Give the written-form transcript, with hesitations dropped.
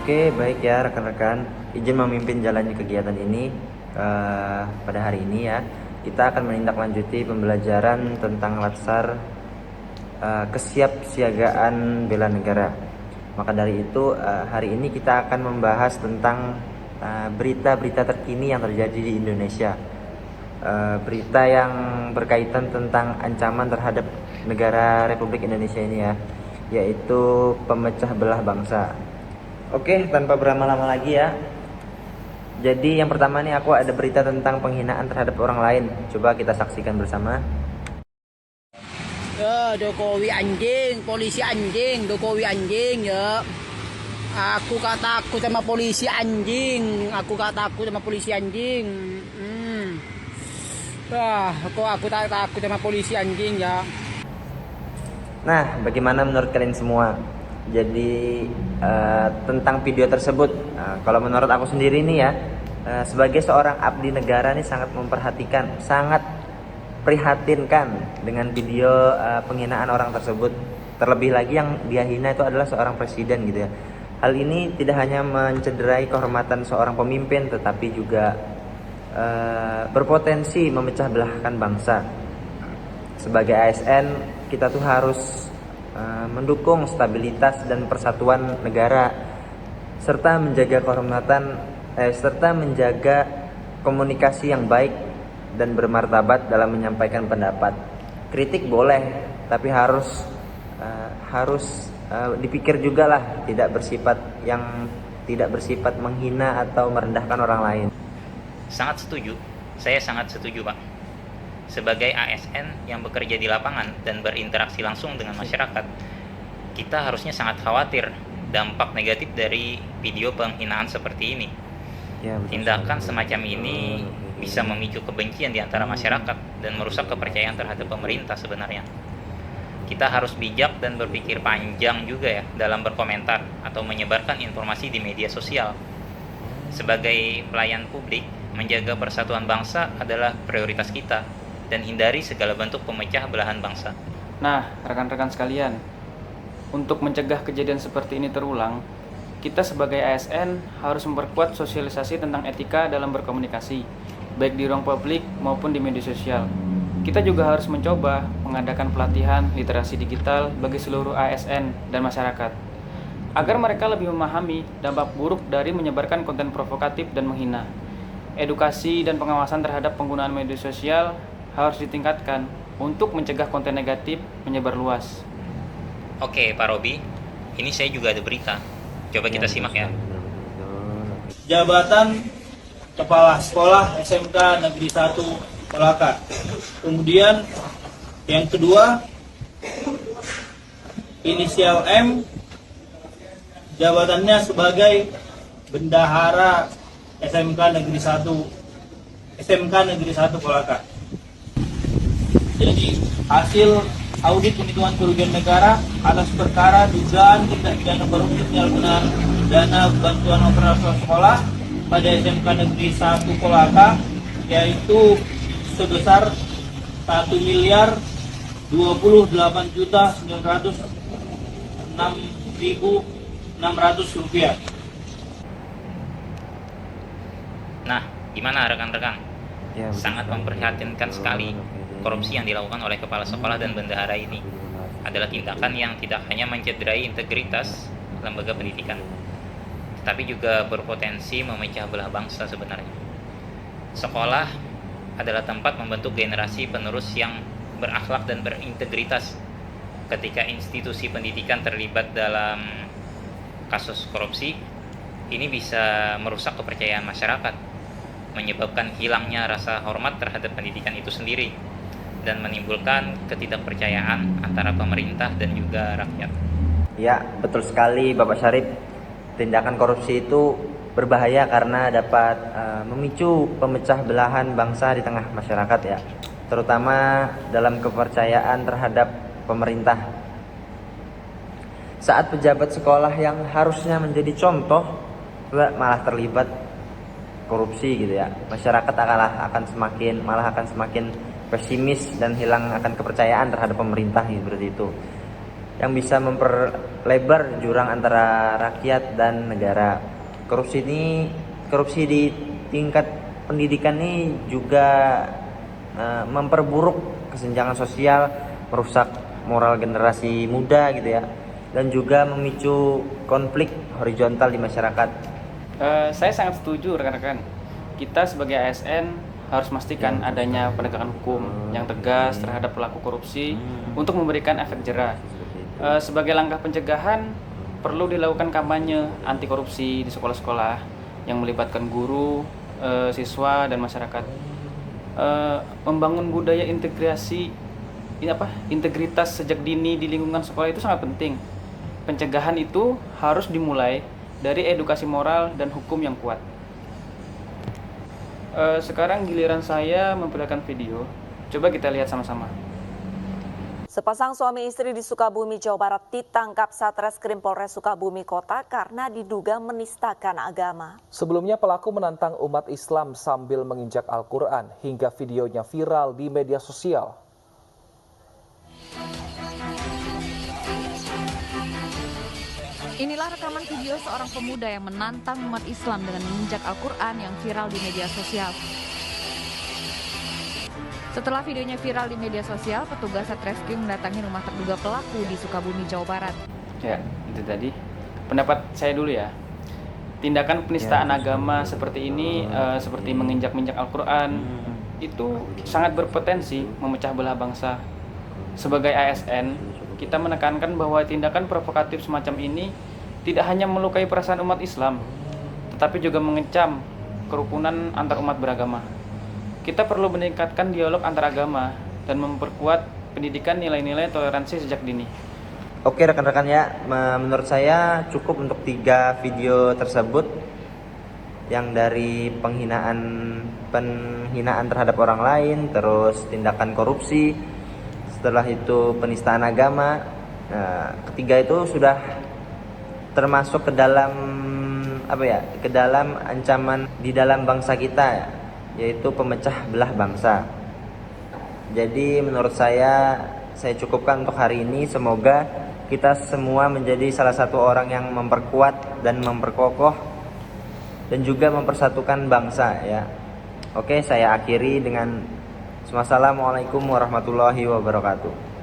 Oke, baik ya rekan-rekan. Izin memimpin jalannya kegiatan ini pada hari ini ya. Kita akan menindaklanjuti pembelajaran tentang latsar kesiapsiagaan bela negara. Maka dari itu hari ini kita akan membahas tentang berita-berita terkini yang terjadi di Indonesia. Berita yang berkaitan tentang ancaman terhadap negara Republik Indonesia ini ya, yaitu pemecah belah bangsa. Oke, tanpa berlama-lama lagi ya. Jadi yang pertama nih aku ada berita tentang penghinaan terhadap orang lain. Coba kita saksikan bersama. Ya, Jokowi anjing, polisi anjing, Jokowi anjing ya. Aku gak takut sama polisi anjing, aku gak takut sama polisi anjing. Aku tak takut sama polisi anjing ya. Nah, bagaimana menurut kalian semua? Jadi tentang video tersebut, kalau menurut aku sendiri nih ya, sebagai seorang abdi negara nih sangat memperhatikan, sangat prihatinkan dengan video penghinaan orang tersebut. Terlebih lagi yang dia hina itu adalah seorang presiden gitu ya. Hal ini tidak hanya mencederai kehormatan seorang pemimpin, tetapi juga berpotensi memecah belahkan bangsa. Sebagai ASN kita tuh harus mendukung stabilitas dan persatuan negara serta menjaga kehormatan serta menjaga komunikasi yang baik dan bermartabat dalam menyampaikan pendapat. Kritik boleh, tapi harus dipikir juga lah, tidak bersifat menghina atau merendahkan orang lain. Sangat setuju, saya sangat setuju Pak. Sebagai ASN yang bekerja di lapangan dan berinteraksi langsung dengan masyarakat, kita harusnya sangat khawatir dampak negatif dari video penghinaan seperti ini. Ya, Tindakan semacam ini bisa memicu kebencian di antara masyarakat dan merusak kepercayaan terhadap pemerintah sebenarnya. Kita harus bijak dan berpikir panjang juga ya dalam berkomentar atau menyebarkan informasi di media sosial. Sebagai pelayan publik, menjaga persatuan bangsa adalah prioritas kita dan hindari segala bentuk pemecah belahan bangsa. Nah, rekan-rekan sekalian, untuk mencegah kejadian seperti ini terulang, kita sebagai ASN harus memperkuat sosialisasi tentang etika dalam berkomunikasi, baik di ruang publik maupun di media sosial. Kita juga harus mencoba mengadakan pelatihan literasi digital bagi seluruh ASN dan masyarakat, agar mereka lebih memahami dampak buruk dari menyebarkan konten provokatif dan menghina. Edukasi dan pengawasan terhadap penggunaan media sosial harus ditingkatkan untuk mencegah konten negatif menyebar luas. Oke Pak Robi, ini saya juga ada berita. Coba kita simak ya. Jabatan Kepala Sekolah SMK Negeri 1 Kolaka. Kemudian yang kedua, inisial M, jabatannya sebagai Bendahara SMK Negeri 1 Kolaka. Jadi hasil audit penghitungan kerugian negara atas perkara dugaan tindak pidana korupsi penyalahgunaan dana bantuan operasional sekolah pada SMK Negeri 1 Kolaka, yaitu sebesar 1.028.906.600 rupiah. Nah, gimana rekan-rekan? Ya, Sangat memprihatinkan sekali. Korupsi yang dilakukan oleh kepala sekolah dan bendahara ini adalah tindakan yang tidak hanya mencederai integritas lembaga pendidikan, tetapi juga berpotensi memecah belah bangsa sebenarnya. Sekolah adalah tempat membentuk generasi penerus yang berakhlak dan berintegritas. Ketika institusi pendidikan terlibat dalam kasus korupsi, ini bisa merusak kepercayaan masyarakat, menyebabkan hilangnya rasa hormat terhadap pendidikan itu sendiri, dan menimbulkan ketidakpercayaan antara pemerintah dan juga rakyat. Ya, betul sekali Bapak Syarif. Tindakan korupsi itu berbahaya karena dapat memicu pemecah belahan bangsa di tengah masyarakat ya, terutama dalam kepercayaan terhadap pemerintah. Saat pejabat sekolah yang harusnya menjadi contoh malah terlibat korupsi gitu ya, masyarakat akan semakin pesimis dan hilang akan kepercayaan terhadap pemerintah gitu, seperti itu. yang bisa memperlebar jurang antara rakyat dan negara. Korupsi di tingkat pendidikan ini juga memperburuk kesenjangan sosial, merusak moral generasi muda gitu ya, dan juga memicu konflik horizontal di masyarakat. Saya sangat setuju rekan-rekan. Kita sebagai ASN harus memastikan adanya penegakan hukum yang tegas terhadap pelaku korupsi untuk memberikan efek jera. Sebagai langkah pencegahan, perlu dilakukan kampanye anti korupsi di sekolah-sekolah yang melibatkan guru, siswa, dan masyarakat. Membangun budaya integritas sejak dini di lingkungan sekolah itu sangat penting. Pencegahan itu harus dimulai dari edukasi moral dan hukum yang kuat. Sekarang giliran saya memperlihatkan video. Coba kita lihat sama-sama. Sepasang suami istri di Sukabumi, Jawa Barat ditangkap Satreskrim Polres Sukabumi Kota karena diduga menistakan agama. Sebelumnya pelaku menantang umat Islam sambil menginjak Al-Quran hingga videonya viral di media sosial. Inilah rekaman video seorang pemuda yang menantang umat Islam dengan menginjak Al-Quran yang viral di media sosial. Setelah videonya viral di media sosial, petugas Satreskrim mendatangi rumah terduga pelaku di Sukabumi, Jawa Barat. Ya, itu tadi. Pendapat saya dulu ya. Tindakan penistaan agama seperti ini, seperti menginjak-injak Al-Quran, itu sangat berpotensi memecah belah bangsa. Sebagai ASN, kita menekankan bahwa tindakan provokatif semacam ini tidak hanya melukai perasaan umat Islam, tetapi juga mengecam kerukunan antar umat beragama. Kita perlu meningkatkan dialog antar agama dan memperkuat pendidikan nilai-nilai toleransi sejak dini. Oke rekan-rekan ya, menurut saya cukup untuk 3 video tersebut, yang dari penghinaan terhadap orang lain, terus tindakan korupsi, setelah itu penistaan agama. Ketiga itu sudah termasuk ke dalam ke dalam ancaman di dalam bangsa kita, yaitu pemecah belah bangsa. Jadi menurut saya cukupkan untuk hari ini. Semoga kita semua menjadi salah satu orang yang memperkuat dan memperkokoh dan juga mempersatukan bangsa ya. Oke, saya akhiri dengan Wassalamualaikum warahmatullahi wabarakatuh.